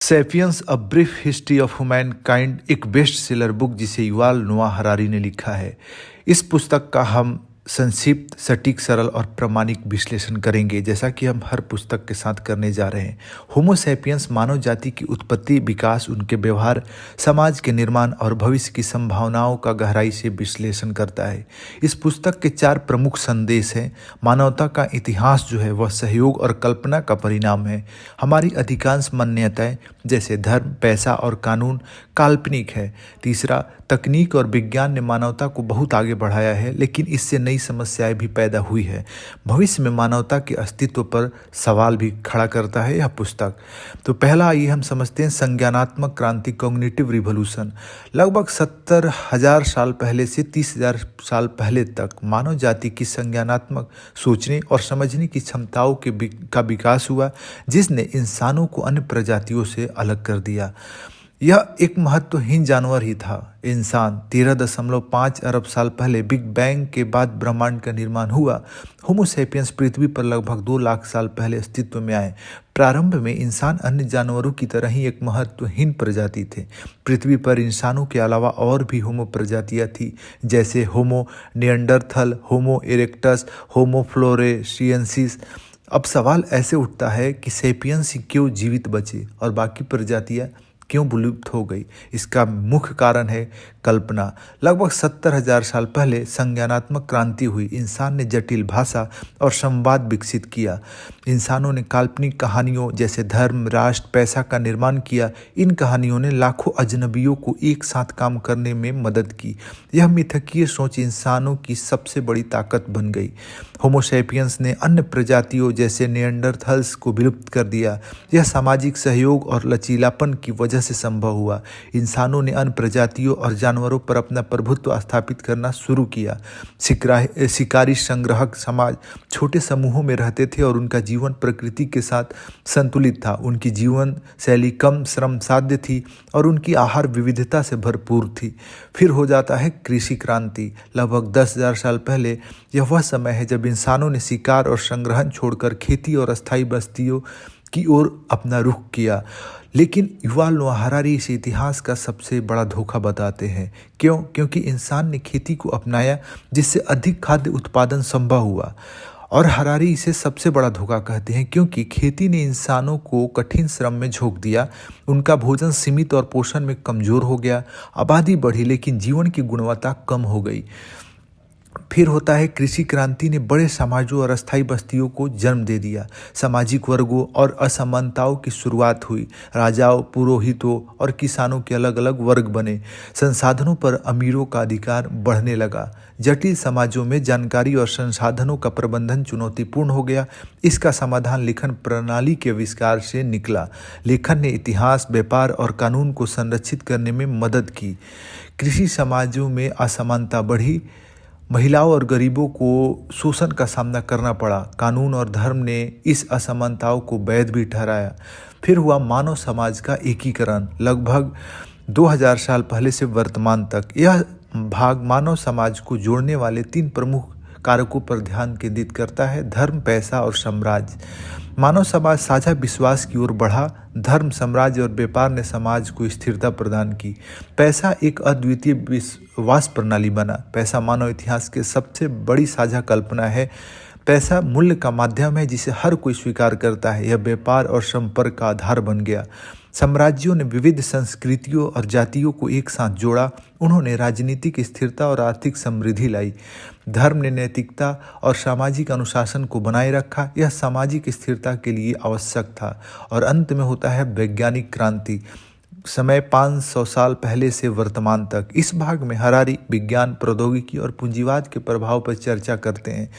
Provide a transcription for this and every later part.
Sapiens a brief history of humankind एक best seller book जिसे Yuval Noah Harari ने लिखा है। इस पुस्तक का हम संक्षिप्त, सटीक, सरल और प्रामाणिक विश्लेषण करेंगे, जैसा कि हम हर पुस्तक के साथ करने जा रहे हैं। होमो सैपियंस मानव जाति की उत्पत्ति, विकास, उनके व्यवहार, समाज के निर्माण और भविष्य की संभावनाओं का गहराई से विश्लेषण करता है। इस पुस्तक के 4 प्रमुख संदेश हैं। मानवता का इतिहास जो है वह सहयोग और कल्पना का परिणाम है। हमारी अधिकांश मान्यताएं जैसे धर्म, पैसा और कानून काल्पनिक है। तीसरा, तकनीक और विज्ञान ने मानवता को बहुत आगे बढ़ाया है, लेकिन इससे नई समस्याएं भी पैदा हुई है। भविष्य में मानवता के अस्तित्व पर सवाल भी खड़ा करता है यह पुस्तक। तो पहला आइए हम समझते हैं संज्ञानात्मक क्रांति, कॉग्निटिव रिवॉल्यूशन। लगभग 70,000 साल पहले से 30,000 साल पहले तक मानव जाति की संज्ञानात्मक सोचने और समझने की क्षमताओं का विकास हुआ, जिसने इंसानों को अन्य प्रजातियों से अलग कर दिया। यह एक महत्वहीन जानवर ही था। इंसान 13.5 अरब साल पहले बिग बैंग के बाद ब्रह्मांड का निर्माण हुआ। होमो सैपियंस पृथ्वी पर लगभग 2 लाख साल पहले अस्तित्व में आए। प्रारंभ में इंसान अन्य जानवरों की तरह ही एक महत्वहीन प्रजाति थे। पृथ्वी पर इंसानों के अलावा और भी होमो प्रजातियां थी, जैसे होमो निएंडरथल, होमो इरेक्टस, होमो फ्लोरेशियंसिस। अब सवाल ऐसे उठता है कि सैपियंस क्यों जीवित बचे और बाकी प्रजातियां क्यों विलुप्त हो गई। इसका मुख्य कारण है कल्पना। लगभग 70,000 साल पहले संज्ञानात्मक क्रांति हुई। इंसान ने जटिल भाषा और संवाद विकसित किया। इंसानों ने काल्पनिक कहानियों जैसे धर्म, राष्ट्र, पैसा का निर्माण किया। इन कहानियों ने लाखों अजनबियों को एक साथ काम करने में मदद की। यह मिथकीय सोच इंसानों की सबसे बड़ी ताकत बन गई। होमो सैपियंस ने अन्य प्रजातियों जैसे निएंडरथल्स को विलुप्त कर दिया। यह सामाजिक सहयोग और लचीलापन की वजह से संभव हुआ। इंसानों ने अन्य प्रजातियों और जानवरों पर अपना प्रभुत्व स्थापित करना शुरू किया। शिकारी संग्राहक समाज छोटे समूहों में रहते थे और उनका जीवन प्रकृति के साथ संतुलित था। उनकी जीवन शैली कम श्रम साध्य थी और उनकी आहार विविधता से भरपूर थी। फिर हो जाता है कृषि क्रांति। लगभग 10,000 साल पहले यह वह समय है जब इंसानों ने शिकार और संग्रहण छोड़कर खेती और अस्थायी बस्तियों की ओर अपना रुख किया। लेकिन युवाल नोआ हरारी इस इतिहास का सबसे बड़ा धोखा बताते हैं। क्यों? क्योंकि इंसान ने खेती को अपनाया, जिससे अधिक खाद्य उत्पादन संभव हुआ। और हरारी इसे सबसे बड़ा धोखा कहते हैं, क्योंकि खेती ने इंसानों को कठिन श्रम में झोंक दिया। उनका भोजन सीमित और पोषण में कमजोर हो गया। आबादी बढ़ी, लेकिन जीवन की गुणवत्ता कम हो गई। फिर होता है कृषि क्रांति ने बड़े समाजों और अस्थायी बस्तियों को जन्म दे दिया। सामाजिक वर्गों और असमानताओं की शुरुआत हुई। राजाओं, पुरोहितों और किसानों के अलग अलग वर्ग बने। संसाधनों पर अमीरों का अधिकार बढ़ने लगा। जटिल समाजों में जानकारी और संसाधनों का प्रबंधन चुनौतीपूर्ण हो गया। इसका समाधान लेखन प्रणाली के आविष्कार से निकला। लेखन ने इतिहास, व्यापार और कानून को संरक्षित करने में मदद की। कृषि समाजों में असमानता बढ़ी। महिलाओं और गरीबों को शोषण का सामना करना पड़ा। कानून और धर्म ने इस असमानताओं को वैध भी ठहराया। फिर हुआ मानव समाज का एकीकरण। लगभग 2000 साल पहले से वर्तमान तक यह भाग मानव समाज को जोड़ने वाले 3 प्रमुख कारकों पर ध्यान केंद्रित करता है: धर्म, पैसा और साम्राज्य। मानव समाज साझा विश्वास की ओर बढ़ा। धर्म, साम्राज्य और व्यापार ने समाज को स्थिरता प्रदान की। पैसा एक अद्वितीय विश्वास प्रणाली बना। पैसा मानव इतिहास के सबसे बड़ी साझा कल्पना है। पैसा मूल्य का माध्यम है जिसे हर कोई स्वीकार करता है। यह व्यापार और संपर्क का आधार बन गया। साम्राज्यों ने विविध संस्कृतियों और जातियों को एक साथ जोड़ा। उन्होंने राजनीतिक स्थिरता और आर्थिक समृद्धि लाई। धर्म ने नैतिकता और सामाजिक अनुशासन को बनाए रखा। यह सामाजिक स्थिरता के लिए आवश्यक था। और अंत में होता है वैज्ञानिक क्रांति। समय 500 साल पहले से वर्तमान तक। इस भाग में हरारी विज्ञान, प्रौद्योगिकी और पूंजीवाद के प्रभाव पर चर्चा करते हैं।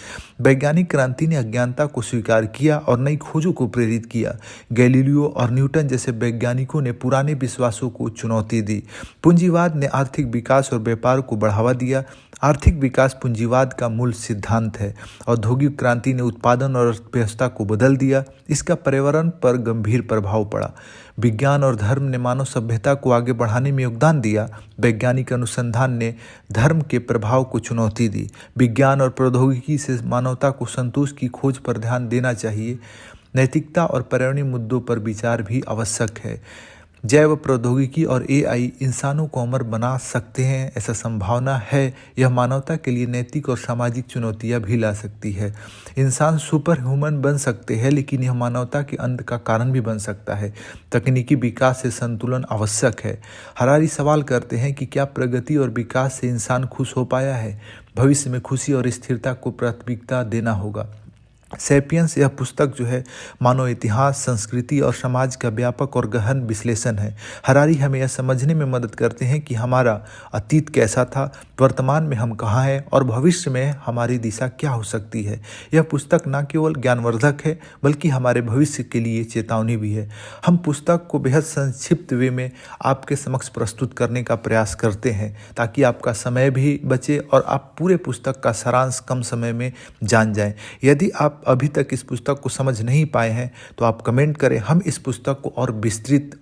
वैज्ञानिक क्रांति ने अज्ञानता को स्वीकार किया और नई खोजों को प्रेरित किया। गैलीलियो और न्यूटन जैसे वैज्ञानिकों ने पुराने विश्वासों को चुनौती दी। पूंजीवाद ने आर्थिक विकास और व्यापार को बढ़ावा दिया। आर्थिक विकास पूंजीवाद का मूल सिद्धांत है। औद्योगिक क्रांति ने उत्पादन और अर्थव्यवस्था को बदल दिया। इसका पर्यावरण पर गंभीर प्रभाव पड़ा। विज्ञान और धर्म ने मानव सभ्यता को आगे बढ़ाने में योगदान दिया। वैज्ञानिक अनुसंधान ने धर्म के प्रभाव को चुनौती दी। विज्ञान और प्रौद्योगिकी से मानवता को संतोष की खोज पर ध्यान देना चाहिए। नैतिकता और पर्यावरणीय मुद्दों पर विचार भी आवश्यक है। जैव प्रौद्योगिकी और एआई इंसानों को अमर बना सकते हैं, ऐसा संभावना है। यह मानवता के लिए नैतिक और सामाजिक चुनौतियां भी ला सकती है। इंसान सुपर ह्यूमन बन सकते हैं, लेकिन यह मानवता के अंत का कारण भी बन सकता है। तकनीकी विकास से संतुलन आवश्यक है। हरारी सवाल करते हैं कि क्या प्रगति और विकास से इंसान खुश हो पाया है? भविष्य में खुशी और स्थिरता को प्राथमिकता देना होगा। सैपियंस यह पुस्तक जो है मानव इतिहास, संस्कृति और समाज का व्यापक और गहन विश्लेषण है। हरारी हमें यह समझने में मदद करते हैं कि हमारा अतीत कैसा था, वर्तमान में हम कहाँ हैं और भविष्य में हमारी दिशा क्या हो सकती है। यह पुस्तक न केवल ज्ञानवर्धक है बल्कि हमारे भविष्य के लिए चेतावनी भी है। हम पुस्तक को बेहद संक्षिप्त वे में आपके समक्ष प्रस्तुत करने का प्रयास करते हैं ताकि आपका समय भी बचे और आप पूरे पुस्तक का सारांश कम समय में जान जाएं। यदि आप अभी तक इस पुस्तक को समझ नहीं पाए हैं तो आप कमेंट करें, हम इस पुस्तक को और विस्तृत